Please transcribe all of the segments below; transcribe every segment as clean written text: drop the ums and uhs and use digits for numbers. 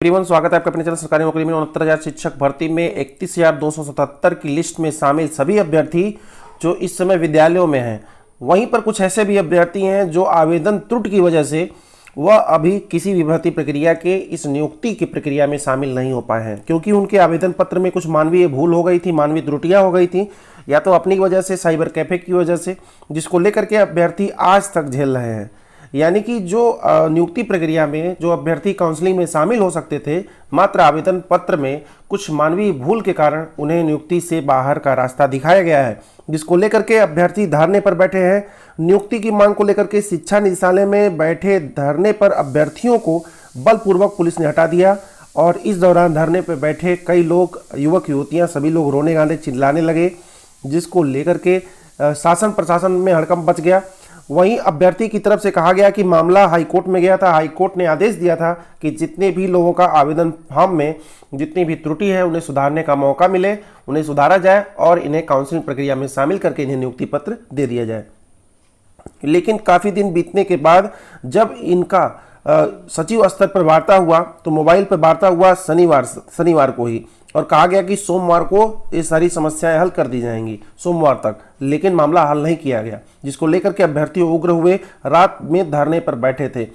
Everyone, स्वागत है आपका अपने चैनल सरकारी नौकरी में। 69,000 शिक्षक भर्ती में 31,277 की लिस्ट में शामिल सभी अभ्यर्थी जो इस समय विद्यालयों में हैं, वहीं पर कुछ ऐसे भी अभ्यर्थी हैं जो आवेदन त्रुटि की वजह से वह अभी किसी भी भर्ती प्रक्रिया के इस नियुक्ति की प्रक्रिया में शामिल नहीं हो पाए हैं, क्योंकि उनके आवेदन पत्र में कुछ मानवीय भूल हो गई थी, मानवीय त्रुटियां हो गई थी, या तो अपनी वजह से, साइबर कैफे की वजह से, जिसको लेकर के अभ्यर्थी आज तक झेल रहे हैं। यानी कि जो नियुक्ति प्रक्रिया में जो अभ्यर्थी काउंसलिंग में शामिल हो सकते थे, मात्र आवेदन पत्र में कुछ मानवीय भूल के कारण उन्हें नियुक्ति से बाहर का रास्ता दिखाया गया है, जिसको लेकर के अभ्यर्थी धरने पर बैठे हैं। नियुक्ति की मांग को लेकर के शिक्षा निदेशालय में बैठे धरने पर अभ्यर्थियों को बलपूर्वक पुलिस ने हटा दिया और इस दौरान धरने पर बैठे कई लोग, युवक युवतियां, सभी लोग रोने गाने चिल्लाने लगे, जिसको लेकर के शासन प्रशासन में हड़कंप मच गया। वहीं अभ्यर्थी की तरफ से कहा गया कि मामला हाईकोर्ट में गया था, हाईकोर्ट ने आदेश दिया था कि जितने भी लोगों का आवेदन फॉर्म में जितनी भी त्रुटि है उन्हें सुधारने का मौका मिले, उन्हें सुधारा जाए और इन्हें काउंसलिंग प्रक्रिया में शामिल करके इन्हें नियुक्ति पत्र दे दिया जाए। लेकिन काफ़ी दिन बीतने के बाद जब इनका सचिव स्तर पर वार्ता हुआ तो मोबाइल पर वार्ता हुआ शनिवार को ही, और कहा गया कि सोमवार को ये सारी समस्याएं हल कर दी जाएंगी, सोमवार तक। लेकिन मामला हल नहीं किया गया, जिसको लेकर के अभ्यर्थी उग्र हुए, रात में धरने पर बैठे थे,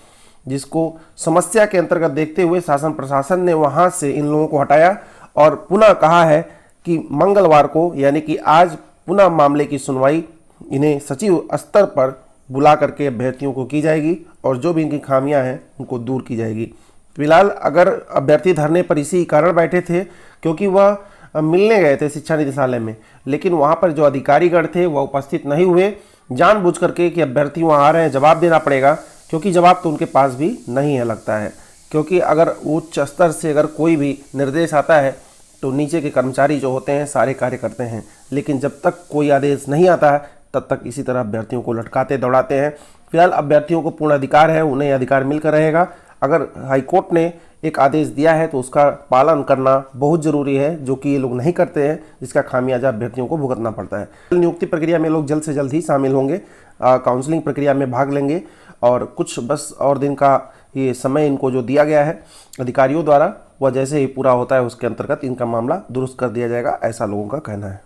जिसको समस्या के अंतर्गत देखते हुए शासन प्रशासन ने वहां से इन लोगों को हटाया और पुनः कहा है कि मंगलवार को, यानी कि आज, पुनः मामले की सुनवाई इन्हें सचिव स्तर पर बुला करके अभ्यर्थियों को की जाएगी और जो भी इनकी खामियां हैं उनको दूर की जाएगी। फिलहाल अगर अभ्यर्थी धरने पर इसी कारण बैठे थे क्योंकि वह मिलने गए थे शिक्षा निदेशालय में, लेकिन वहां पर जो अधिकारीगण थे वह उपस्थित नहीं हुए, जानबूझ करके कि अभ्यर्थी वहां आ रहे हैं, जवाब देना पड़ेगा, क्योंकि जवाब तो उनके पास भी नहीं है लगता है। क्योंकि अगर उच्च स्तर से अगर कोई भी निर्देश आता है तो नीचे के कर्मचारी जो होते हैं सारे कार्य करते हैं, लेकिन जब तक कोई आदेश नहीं आता है तब तक इसी तरह अभ्यर्थियों को लटकाते दौड़ाते हैं। फिलहाल अभ्यर्थियों को पूर्ण अधिकार है, उन्हें अधिकार मिलकर रहेगा। अगर हाईकोर्ट ने एक आदेश दिया है तो उसका पालन करना बहुत ज़रूरी है, जो कि ये लोग नहीं करते हैं, जिसका खामियाजा अभ्यर्थियों को भुगतना पड़ता है। नियुक्ति प्रक्रिया में लोग जल्द से जल्द ही शामिल होंगे, काउंसलिंग प्रक्रिया में भाग लेंगे और कुछ बस और दिन का ये समय इनको जो दिया गया है अधिकारियों द्वारा, वह जैसे ही पूरा होता है उसके अंतर्गत इनका मामला दुरुस्त कर दिया जाएगा, ऐसा लोगों का कहना है।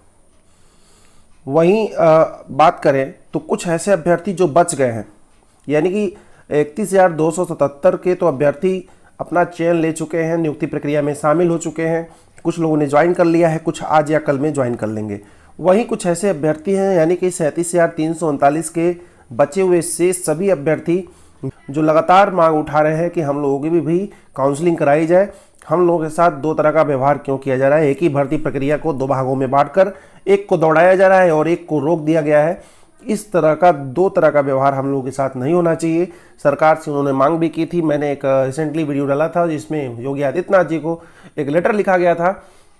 वहीं बात करें तो कुछ ऐसे अभ्यर्थी जो बच गए हैं, यानी कि 31,277 के तो अभ्यर्थी अपना चयन ले चुके हैं, नियुक्ति प्रक्रिया में शामिल हो चुके हैं, कुछ लोगों ने ज्वाइन कर लिया है, कुछ आज या कल में ज्वाइन कर लेंगे। वहीं कुछ ऐसे अभ्यर्थी हैं, यानी कि 37,339 के बचे हुए शेष सभी अभ्यर्थी जो लगातार मांग उठा रहे हैं कि हम लोगों की भी काउंसलिंग कराई जाए। हम लोगों के साथ दो तरह का व्यवहार क्यों किया जा रहा है? एक ही भर्ती प्रक्रिया को दो भागों में बांटकर एक को दौड़ाया जा रहा है और एक को रोक दिया गया है। इस तरह का दो तरह का व्यवहार हम लोगों के साथ नहीं होना चाहिए। सरकार से उन्होंने मांग भी की थी, मैंने एक रिसेंटली वीडियो डाला था जिसमें योगी आदित्यनाथ जी को एक लेटर लिखा गया था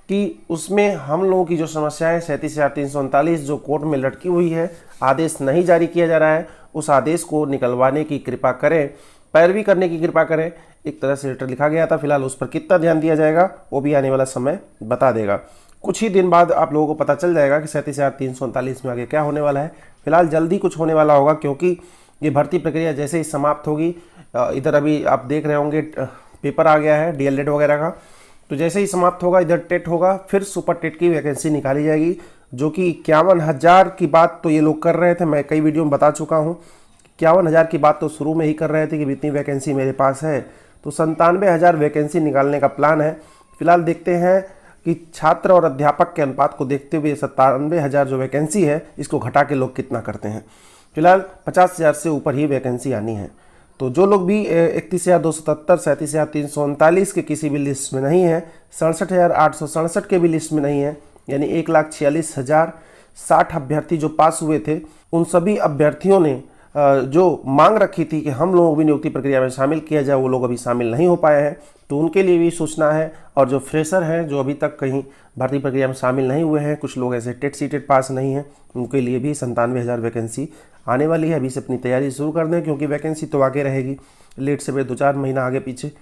कि उसमें हम लोगों की जो समस्याएं 37,339 जो कोर्ट में लटकी हुई है, आदेश नहीं जारी किया जा रहा है, उस आदेश को निकलवाने की कृपा करें, पैरवी करने की कृपा करें। एक तरह से लेटर लिखा गया था। फिलहाल उस पर कितना ध्यान दिया जाएगा वो भी आने वाला समय बता देगा। कुछ ही दिन बाद आप लोगों को पता चल जाएगा कि 37,339 में आगे क्या होने वाला है। फिलहाल जल्दी कुछ होने वाला होगा, क्योंकि ये भर्ती प्रक्रिया जैसे ही समाप्त होगी, इधर अभी आप देख रहे होंगे पेपर आ गया है DLED वगैरह का, तो जैसे ही समाप्त होगा इधर टेट होगा, फिर सुपर टेट की वैकेंसी निकाली जाएगी, जो कि 51,000 की बात तो ये लोग कर रहे थे, मैं कई वीडियो में बता चुका हूँ। 51,000 की बात तो शुरू में ही कर रहे थे कि इतनी वैकेंसी मेरे पास है, तो 97,000 वैकेंसी निकालने का प्लान है। फिलहाल देखते हैं कि छात्र और अध्यापक के अनुपात को देखते हुए 97,000 जो वैकेंसी है इसको घटा के लोग कितना करते हैं। फिलहाल 50,000 से ऊपर ही वैकेंसी आनी है। तो जो लोग भी 31,277, 37,339 के किसी भी लिस्ट में नहीं है, 67,867 के भी लिस्ट में नहीं है, यानी 1,46,060 अभ्यर्थी जो पास हुए थे, उन सभी अभ्यर्थियों ने जो मांग रखी थी कि हम लोग भी नियुक्ति प्रक्रिया में शामिल किया जाए, वो लोग अभी शामिल नहीं हो पाए हैं। तो उनके लिए भी सूचना है। और जो फ्रेशर हैं जो अभी तक कहीं भर्ती प्रक्रिया में शामिल नहीं हुए हैं, कुछ लोग ऐसे टेट सीटेट पास नहीं हैं, उनके लिए भी 97,000 वैकेंसी आने वाली है। अभी से अपनी तैयारी शुरू कर दें, क्योंकि वैकेंसी तो आगे रहेगी, लेट से 2-4 महीना आगे पीछे।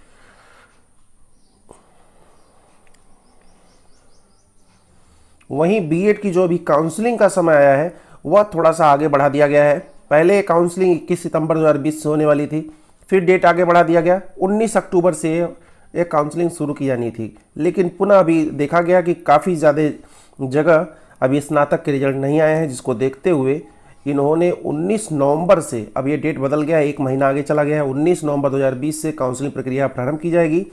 वहीं बीएड की जो अभी काउंसलिंग का समय आया है वह थोड़ा सा आगे बढ़ा दिया गया है। पहले काउंसलिंग 21 सितंबर 2020 से होने वाली थी, फिर डेट आगे बढ़ा दिया गया, 19 अक्टूबर से एक काउंसलिंग शुरू की जानी थी, लेकिन पुनः अभी देखा गया कि काफ़ी ज़्यादा जगह अभी स्नातक के रिजल्ट नहीं आए हैं, जिसको देखते हुए इन्होंने 19 नवंबर से, अब ये डेट बदल गया है, एक महीना आगे चला गया है, 19 नवंबर 2020 से काउंसलिंग प्रक्रिया प्रारंभ की जाएगी।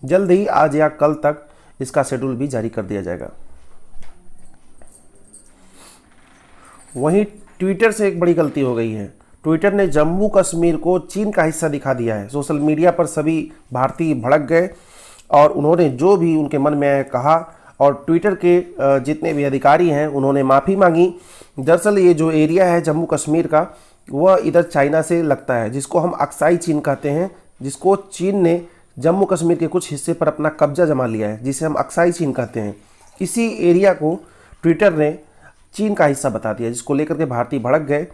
जल्द ही आज या कल तक इसका शेड्यूल भी जारी कर दिया जाएगा। वहीं ट्विटर से एक बड़ी गलती हो गई है। ट्विटर ने जम्मू कश्मीर को चीन का हिस्सा दिखा दिया है। सोशल मीडिया पर सभी भारतीय भड़क गए और उन्होंने जो भी उनके मन में आया कहा, और ट्विटर के जितने भी अधिकारी हैं उन्होंने माफ़ी मांगी। दरअसल ये जो एरिया है जम्मू कश्मीर का, वह इधर चाइना से लगता है, जिसको हम अक्साई चीन कहते हैं, जिसको चीन ने जम्मू कश्मीर के कुछ हिस्से पर अपना कब्जा जमा लिया है, जिसे हम अक्साई चीन कहते हैं। इसी एरिया को ट्विटर ने चीन का हिस्सा बता दिया, जिसको लेकर के भारतीय भड़क गए,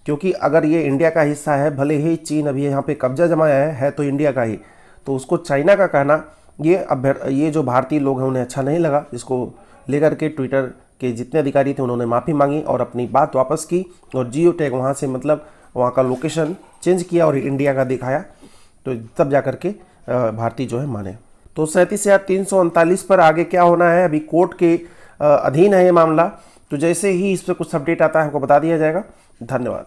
क्योंकि अगर ये इंडिया का हिस्सा है, भले ही चीन अभी यहाँ पे कब्जा जमाया है तो इंडिया का ही, तो उसको चाइना का कहना ये जो भारतीय लोग हैं उन्हें अच्छा नहीं लगा, जिसको लेकर के ट्विटर के जितने अधिकारी थे उन्होंने माफ़ी मांगी और अपनी बात वापस की, और जियो टैग वहाँ से मतलब वहाँ का लोकेशन चेंज किया और इंडिया का दिखाया, तो तब जा कर के भारतीय जो है माने। तो 37,339 पर आगे क्या होना है, अभी कोर्ट के अधीन है ये मामला, तो जैसे ही इस पर कुछ अपडेट आता है आपको बता दिया जाएगा। धन्यवाद।